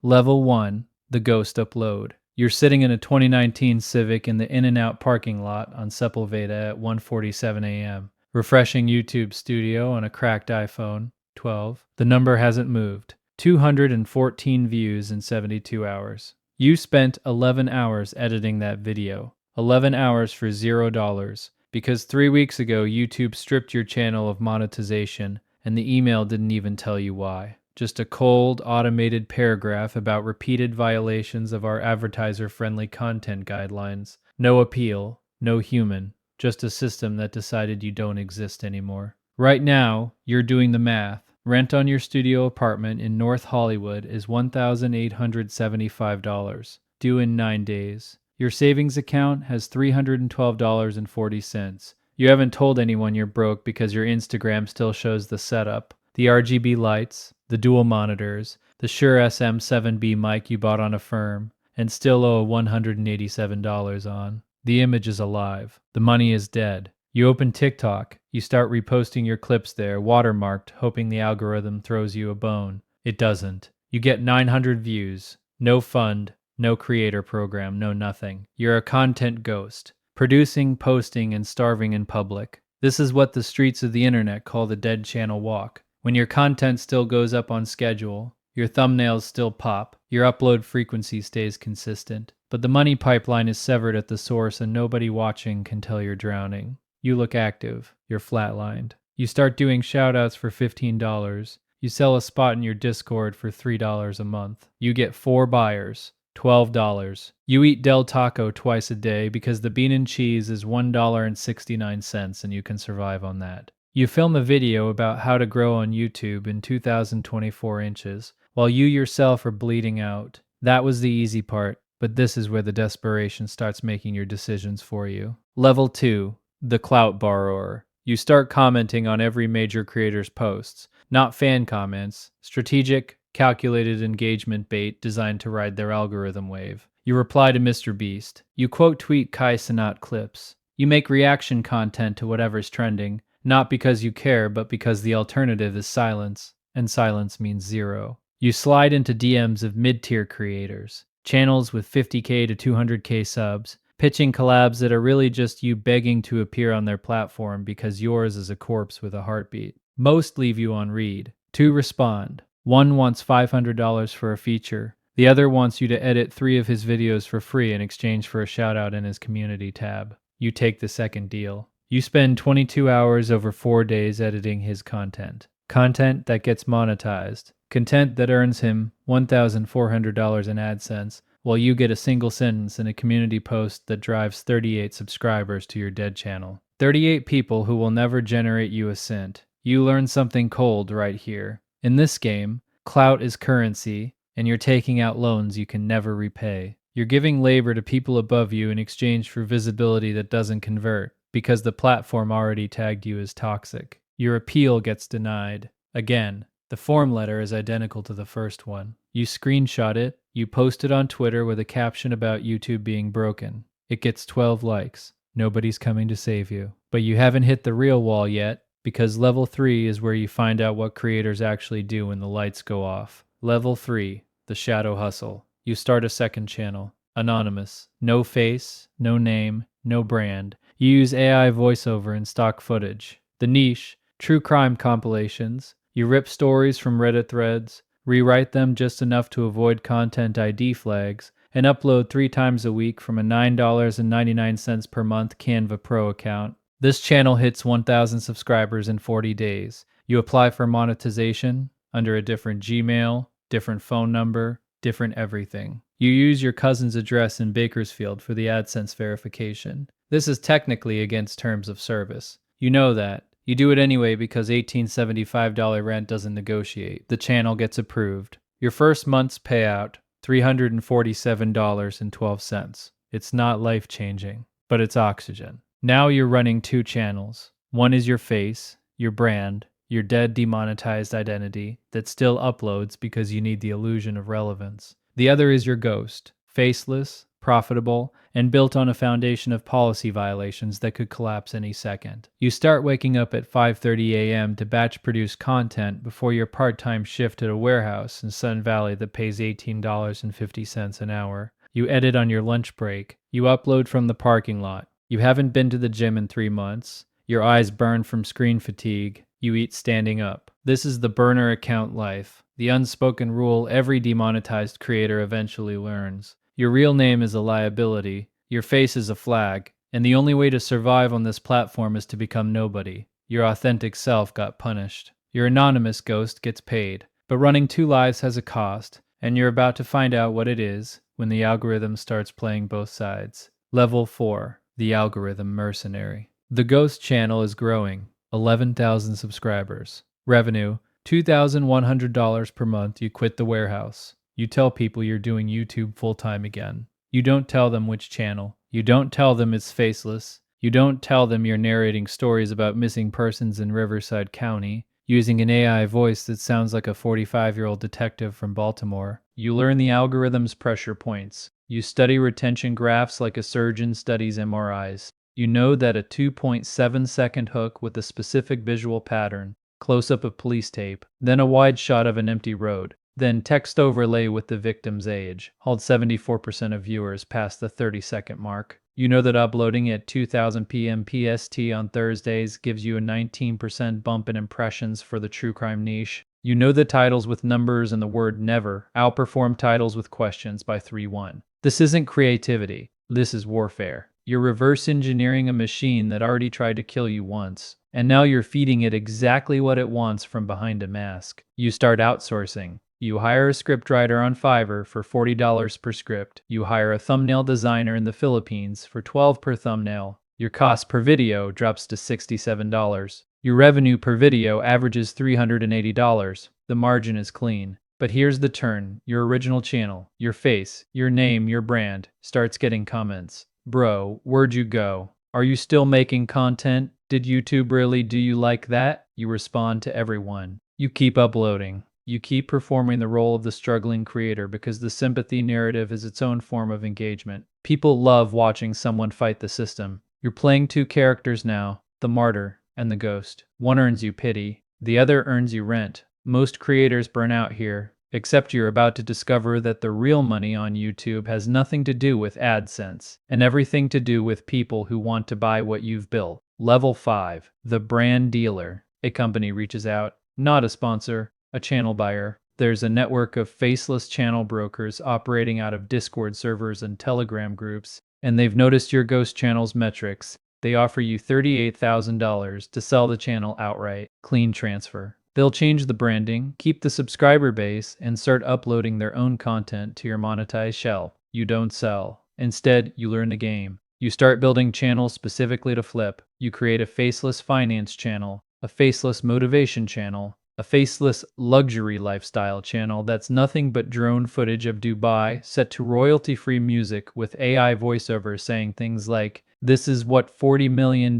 Level 1, the ghost upload. You're sitting in a 2019 Civic in the In-N-Out parking lot on Sepulveda at 1:47 a.m., refreshing YouTube Studio on a cracked iPhone 12. The number hasn't moved. 214 views in 72 hours. You spent 11 hours editing that video. 11 hours for $0. Because 3 weeks ago, YouTube stripped your channel of monetization, and the email didn't even tell you why. Just a cold, automated paragraph about repeated violations of our advertiser-friendly content guidelines. No appeal, no human, just a system that decided you don't exist anymore. Right now, you're doing the math. Rent on your studio apartment in North Hollywood is $1,875, due in 9 days. Your savings account has $312.40. You haven't told anyone you're broke because your Instagram still shows the setup, the RGB lights, the dual monitors, the Shure SM7B mic you bought on Affirm, and still owe $187 on. The image is alive. The money is dead. You open TikTok. You start reposting your clips there, watermarked, hoping the algorithm throws you a bone. It doesn't. You get 900 views. No fund, no creator program, no nothing. You're a content ghost, producing, posting, and starving in public. This is what the streets of the internet call the dead channel walk. When your content still goes up on schedule, your thumbnails still pop, your upload frequency stays consistent, but the money pipeline is severed at the source and nobody watching can tell you're drowning. You look active, you're flatlined. You start doing shoutouts for $15. You sell a spot in your Discord for $3 a month. You get 4 buyers, $12. You eat Del Taco twice a day because the bean and cheese is $1.69 and you can survive on that. You film a video about how to grow on YouTube in 2024 inches, while you yourself are bleeding out. That was the easy part, but this is where the desperation starts making your decisions for you. Level 2, the clout borrower. You start commenting on every major creator's posts, not fan comments, strategic, calculated engagement bait designed to ride their algorithm wave. You reply to Mr. Beast. You quote tweet Kai Cenat clips. You make reaction content to whatever's trending, not because you care, but because the alternative is silence, and silence means zero. You slide into DMs of mid-tier creators, channels with 50k to 200k subs, pitching collabs that are really just you begging to appear on their platform because yours is a corpse with a heartbeat. Most leave you on read. 2 respond. One wants $500 for a feature. The other wants you to edit 3 of his videos for free in exchange for a shoutout in his community tab. You take the second deal. You spend 22 hours over 4 days editing his content. Content that gets monetized. Content that earns him $1,400 in AdSense, while you get a single sentence in a community post that drives 38 subscribers to your dead channel. 38 people who will never generate you a cent. You learn something cold right here. In this game, clout is currency, and you're taking out loans you can never repay. You're giving labor to people above you in exchange for visibility that doesn't convert, because the platform already tagged you as toxic. Your appeal gets denied. Again, the form letter is identical to the first one. You screenshot it, you post it on Twitter with a caption about YouTube being broken. It gets 12 likes. Nobody's coming to save you. But you haven't hit the real wall yet, because level 3 is where you find out what creators actually do when the lights go off. Level 3, the shadow hustle. You start a second channel. Anonymous. No face, no name, no brand. You use AI voiceover and stock footage. The niche, true crime compilations. You rip stories from Reddit threads, rewrite them just enough to avoid content ID flags, and upload 3 times a week from a $9.99 per month Canva Pro account. This channel hits 1,000 subscribers in 40 days. You apply for monetization under a different Gmail, different phone number, different everything. You use your cousin's address in Bakersfield for the AdSense verification. This is technically against terms of service. You know that. You do it anyway because $1,875 rent doesn't negotiate. The channel gets approved. Your first month's payout, $347.12. It's not life-changing, but it's oxygen. Now you're running 2 channels. One is your face, your brand, your dead demonetized identity that still uploads because you need the illusion of relevance. The other is your ghost, faceless, profitable, and built on a foundation of policy violations that could collapse any second. You start waking up at 5:30 a.m. to batch produce content before your part-time shift at a warehouse in Sun Valley that pays $18.50 an hour. You edit on your lunch break. You upload from the parking lot. You haven't been to the gym in 3 months. Your eyes burn from screen fatigue. You eat standing up. This is the burner account life, the unspoken rule every demonetized creator eventually learns. Your real name is a liability, your face is a flag, and the only way to survive on this platform is to become nobody. Your authentic self got punished. Your anonymous ghost gets paid. But running two lives has a cost, and you're about to find out what it is when the algorithm starts playing both sides. Level 4, the algorithm mercenary. The ghost channel is growing. 11,000 subscribers. Revenue, $2,100 per month. You quit the warehouse. You tell people you're doing YouTube full-time again. You don't tell them which channel. You don't tell them it's faceless. You don't tell them you're narrating stories about missing persons in Riverside County, using an AI voice that sounds like a 45-year-old detective from Baltimore. You learn the algorithm's pressure points. You study retention graphs like a surgeon studies MRIs. You know that a 2.7-second hook with a specific visual pattern, close-up of police tape, then a wide shot of an empty road, then text overlay with the victim's age, hauled 74% of viewers past the 30-second mark. You know that uploading at 2000 p.m. PST on Thursdays gives you a 19% bump in impressions for the true crime niche. You know that titles with numbers and the word never outperform titles with questions by 3-1. This isn't creativity. This is warfare. You're reverse engineering a machine that already tried to kill you once, and now you're feeding it exactly what it wants from behind a mask. You start outsourcing. You hire a scriptwriter on Fiverr for $40 per script. You hire a thumbnail designer in the Philippines for $12 per thumbnail. Your cost per video drops to $67. Your revenue per video averages $380. The margin is clean. But here's the turn. Your original channel, your face, your name, your brand, starts getting comments. Bro, where'd you go? Are you still making content? Did YouTube really do you like that? You respond to everyone. You keep uploading. You keep performing the role of the struggling creator because the sympathy narrative is its own form of engagement. People love watching someone fight the system. You're playing two characters now, the martyr and the ghost. One earns you pity, the other earns you rent. Most creators burn out here, except you're about to discover that the real money on YouTube has nothing to do with AdSense, and everything to do with people who want to buy what you've built. Level 5, the brand dealer. A company reaches out, not a sponsor, a channel buyer. There's a network of faceless channel brokers operating out of Discord servers and Telegram groups, and they've noticed your ghost channel's metrics. They offer you $38,000 to sell the channel outright. Clean transfer. They'll change the branding, keep the subscriber base, and start uploading their own content to your monetized shell. You don't sell. Instead, you learn the game. You start building channels specifically to flip. You create a faceless finance channel, a faceless motivation channel, a faceless luxury lifestyle channel that's nothing but drone footage of Dubai set to royalty-free music with AI voiceovers saying things like, "This is what $40 million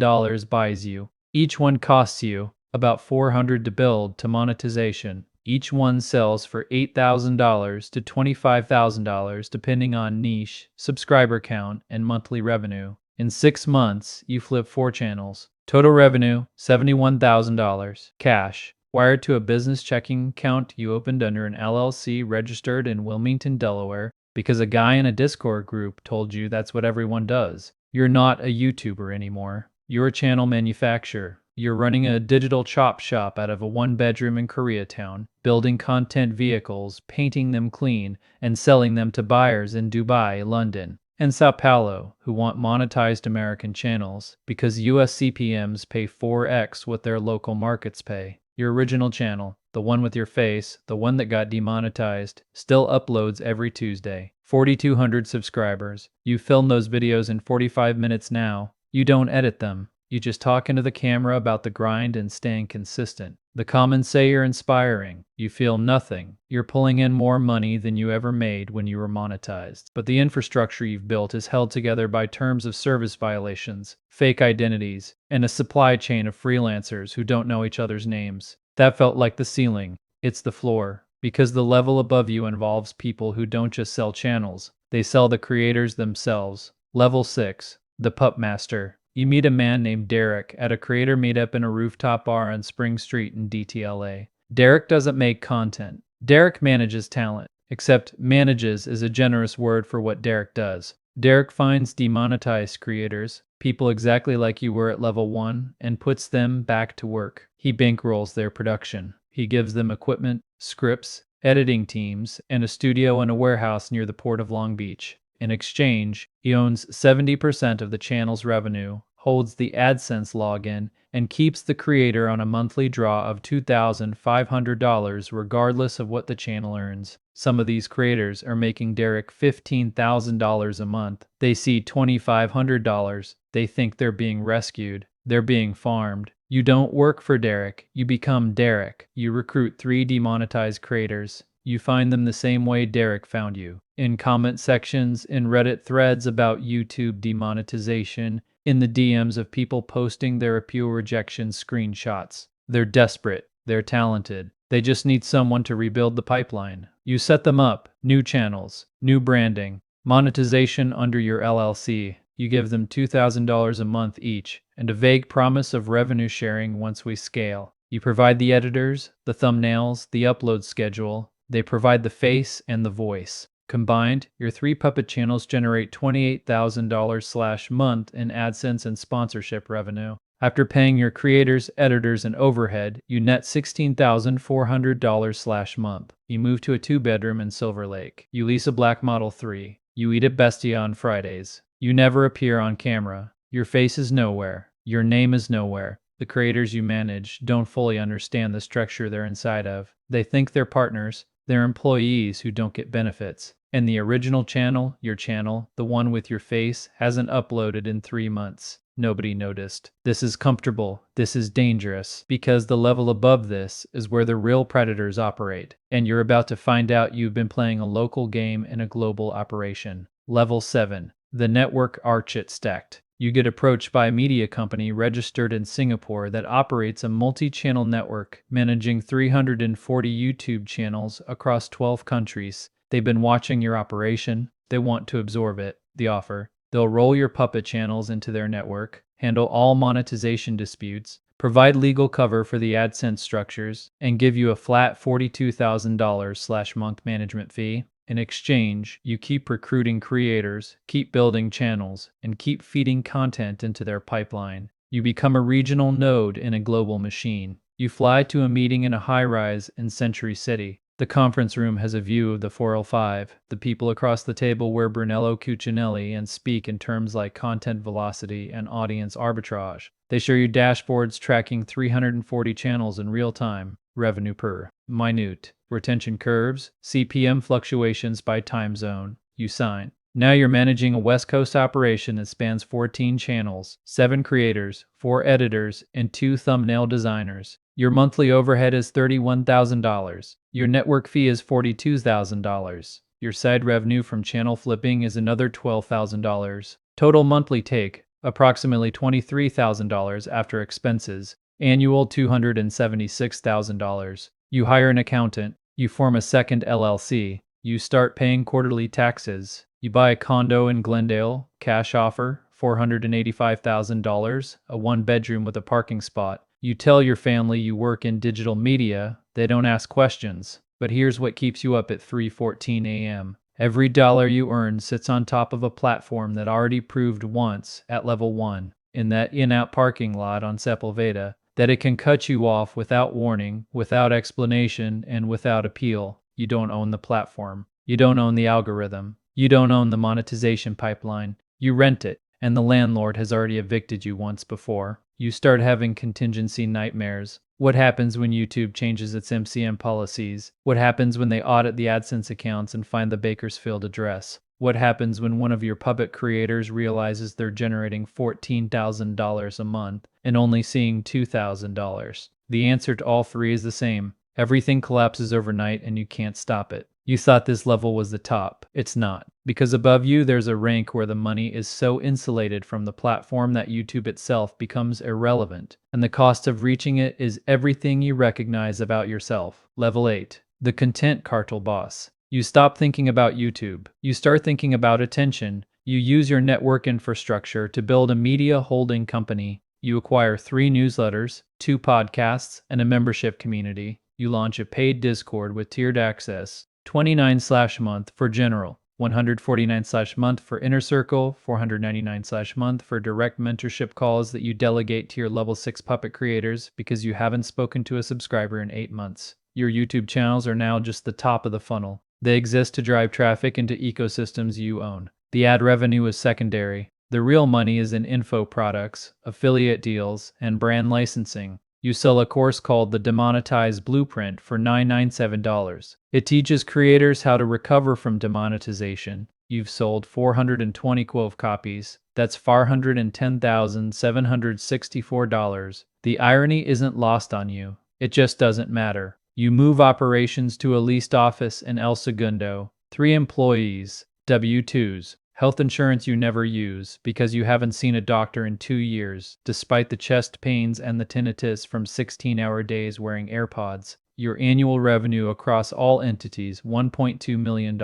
buys you." Each one costs you about $400 to build to monetization. Each one sells for $8,000 to $25,000 depending on niche, subscriber count, and monthly revenue. In 6 months, you flip 4 channels. Total revenue, $71,000. Cash, wired to a business checking account you opened under an LLC registered in Wilmington, Delaware, because a guy in a Discord group told you that's what everyone does. You're not a YouTuber anymore. You're a channel manufacturer. You're running a digital chop shop out of a 1-bedroom in Koreatown, building content vehicles, painting them clean, and selling them to buyers in Dubai, London, and Sao Paulo who want monetized American channels because US CPMs pay 4x what their local markets pay. Your original channel, the one with your face, the one that got demonetized, still uploads every Tuesday. 4,200 subscribers. You film those videos in 45 minutes now. You don't edit them. You just talk into the camera about the grind and staying consistent. The comments say you're inspiring. You feel nothing. You're pulling in more money than you ever made when you were monetized. But the infrastructure you've built is held together by terms of service violations, fake identities, and a supply chain of freelancers who don't know each other's names. That felt like the ceiling. It's the floor. because the level above you involves people who don't just sell channels, they sell the creators themselves. Level 6, the Pup Master. You meet a man named Derek at a creator meetup in a rooftop bar on Spring Street in DTLA. Derek doesn't make content. Derek manages talent. Except manages is a generous word for what Derek does. Derek finds demonetized creators, people exactly like you were at level 1, and puts them back to work. He bankrolls their production. He gives them equipment, scripts, editing teams, and a studio and a warehouse near the port of Long Beach. In exchange, he owns 70% of the channel's revenue, holds the AdSense login, and keeps the creator on a monthly draw of $2,500 regardless of what the channel earns. Some of these creators are making Derek $15,000 a month. They see $2,500. They think they're being rescued. They're being farmed. You don't work for Derek. You become Derek. You recruit 3 demonetized creators. You find them the same way Derek found you. In comment sections, in Reddit threads about YouTube demonetization, in the DMs of people posting their appeal rejection screenshots. They're desperate. They're talented. They just need someone to rebuild the pipeline. You set them up. New channels. New branding. Monetization under your LLC. You give them $2,000 a month each, and a vague promise of revenue sharing once we scale. You provide the editors, the thumbnails, the upload schedule. They provide the face and the voice. Combined, your 3 puppet channels generate $28,000/month in AdSense and sponsorship revenue. After paying your creators, editors, and overhead, you net $16,400/month. You move to a 2-bedroom in Silver Lake. You lease a black Model 3. You eat at Bestia on Fridays. You never appear on camera. Your face is nowhere. Your name is nowhere. The creators you manage don't fully understand the structure they're inside of. They think they're partners. They're employees who don't get benefits. And the original channel, your channel, the one with your face, hasn't uploaded in 3 months. Nobody noticed. This is comfortable. This is dangerous. Because the level above this is where the real predators operate. And you're about to find out you've been playing a local game in a global operation. Level 7. The network archit stacked. You get approached by a media company registered in Singapore that operates a multi-channel network managing 340 YouTube channels across 12 countries. They've been watching your operation. They want to absorb it. The offer. They'll roll your puppet channels into their network, handle all monetization disputes, provide legal cover for the AdSense structures, and give you a flat $42,000/month management fee. In exchange, you keep recruiting creators, keep building channels, and keep feeding content into their pipeline. You become a regional node in a global machine. You fly to a meeting in a high-rise in Century City. The conference room has a view of the 405. The people across the table wear Brunello Cucinelli and speak in terms like content velocity and audience arbitrage. They show you dashboards tracking 340 channels in real time, revenue per minute, retention curves, CPM fluctuations by time zone. You sign. Now you're managing a West Coast operation that spans 14 channels, 7 creators, 4 editors, and 2 thumbnail designers. Your monthly overhead is $31,000. Your network fee is $42,000. Your side revenue from channel flipping is another $12,000. Total monthly take, approximately $23,000 after expenses. Annual $276,000. You hire an accountant. You form a second LLC. You start paying quarterly taxes. You buy a condo in Glendale. Cash offer, $485,000, a 1-bedroom with a parking spot. You tell your family you work in digital media. They don't ask questions. But here's what keeps you up at 3:14 a.m. Every dollar you earn sits on top of a platform that already proved once at level 1, in that in-out parking lot on Sepulveda, that it can cut you off without warning, without explanation, and without appeal. You don't own the platform. You don't own the algorithm. You don't own the monetization pipeline. You rent it, and the landlord has already evicted you once before. You start having contingency nightmares. What happens when YouTube changes its MCM policies? What happens when they audit the AdSense accounts and find the Bakersfield address? What happens when one of your puppet creators realizes they're generating $14,000 a month and only seeing $2,000? The answer to all 3 is the same. Everything collapses overnight and you can't stop it. You thought this level was the top. It's not. Because above you, there's a rank where the money is so insulated from the platform that YouTube itself becomes irrelevant. And the cost of reaching it is everything you recognize about yourself. Level 8. The content cartel boss. You stop thinking about YouTube. You start thinking about attention. You use your network infrastructure to build a media holding company. You acquire 3 newsletters, 2 podcasts, and a membership community. You launch a paid Discord with tiered access, $29/month for general, $149/month for inner circle, $499/month for direct mentorship calls that you delegate to your level 6 puppet creators because you haven't spoken to a subscriber in 8 months. Your YouTube channels are now just the top of the funnel. They exist to drive traffic into ecosystems you own. The ad revenue is secondary. The real money is in info products, affiliate deals, and brand licensing. You sell a course called the Demonetized Blueprint for $997. It teaches creators how to recover from demonetization. You've sold 420 quote copies. That's $410,764. The irony isn't lost on you. It just doesn't matter. You move operations to a leased office in El Segundo, 3 employees, W-2s, health insurance you never use because you haven't seen a doctor in 2 years, despite the chest pains and the tinnitus from 16-hour days wearing AirPods. Your annual revenue across all entities, $1.2 million.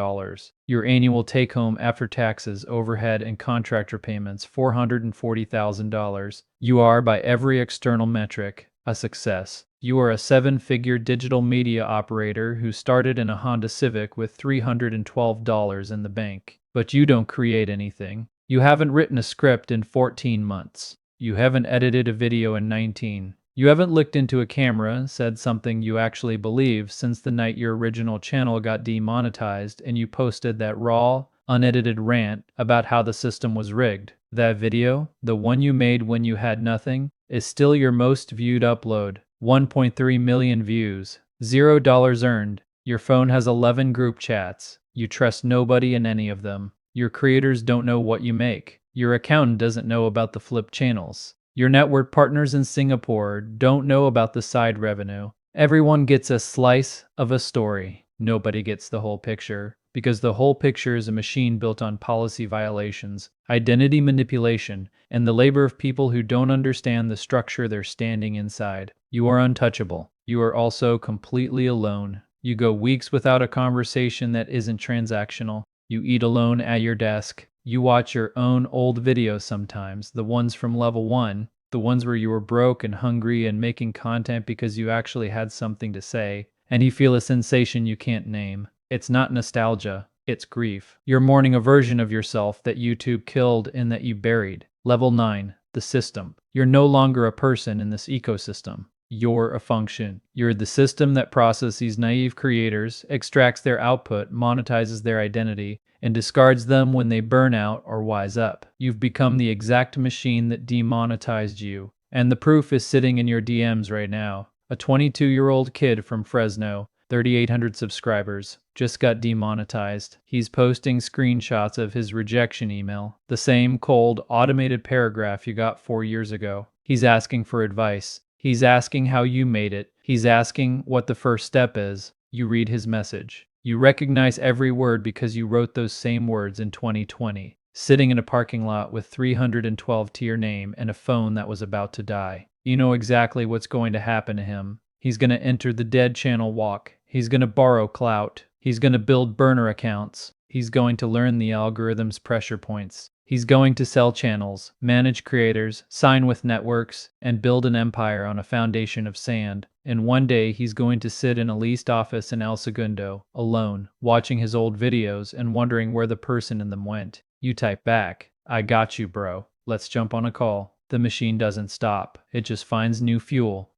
Your annual take-home after taxes, overhead, and contractor payments, $440,000. You are, by every external metric, a success. You are a 7-figure digital media operator who started in a Honda Civic with $312 in the bank. But you don't create anything. You haven't written a script in 14 months. You haven't edited a video in 19. You haven't looked into a camera and said something you actually believe since the night your original channel got demonetized and you posted that raw, unedited rant about how the system was rigged. That video, the one you made when you had nothing, is still your most viewed upload. 1.3 million views. $0 earned. Your phone has 11 group chats. You trust nobody in any of them. Your creators don't know what you make. Your accountant doesn't know about the flip channels. Your network partners in Singapore don't know about the side revenue. Everyone gets a slice of a story. Nobody gets the whole picture, because the whole picture is a machine built on policy violations, identity manipulation, and the labor of people who don't understand the structure they're standing inside. You are untouchable. You are also completely alone. You go weeks without a conversation that isn't transactional. You eat alone at your desk. You watch your own old videos sometimes, the ones from level 1, the ones where you were broke and hungry and making content because you actually had something to say, and you feel a sensation you can't name. It's not nostalgia, it's grief. You're mourning a version of yourself that YouTube killed and that you buried. Level 9, the system. You're no longer a person in this ecosystem. You're a function. You're the system that processes naive creators, extracts their output, monetizes their identity, and discards them when they burn out or wise up. You've become the exact machine that demonetized you. And the proof is sitting in your DMs right now. A 22-year-old kid from Fresno, 3,800 subscribers, just got demonetized. He's posting screenshots of his rejection email, the same cold, automated paragraph you got 4 years ago. He's asking for advice. He's asking how you made it. He's asking what the first step is. You read his message. You recognize every word because you wrote those same words in 2020, sitting in a parking lot with 312 to your name and a phone that was about to die. You know exactly what's going to happen to him. He's going to enter the dead channel walk. He's going to borrow clout. He's going to build burner accounts. He's going to learn the algorithm's pressure points. He's going to sell channels, manage creators, sign with networks, and build an empire on a foundation of sand. And one day he's going to sit in a leased office in El Segundo, alone, watching his old videos and wondering where the person in them went. You type back, "I got you, bro. Let's jump on a call." The machine doesn't stop. It just finds new fuel.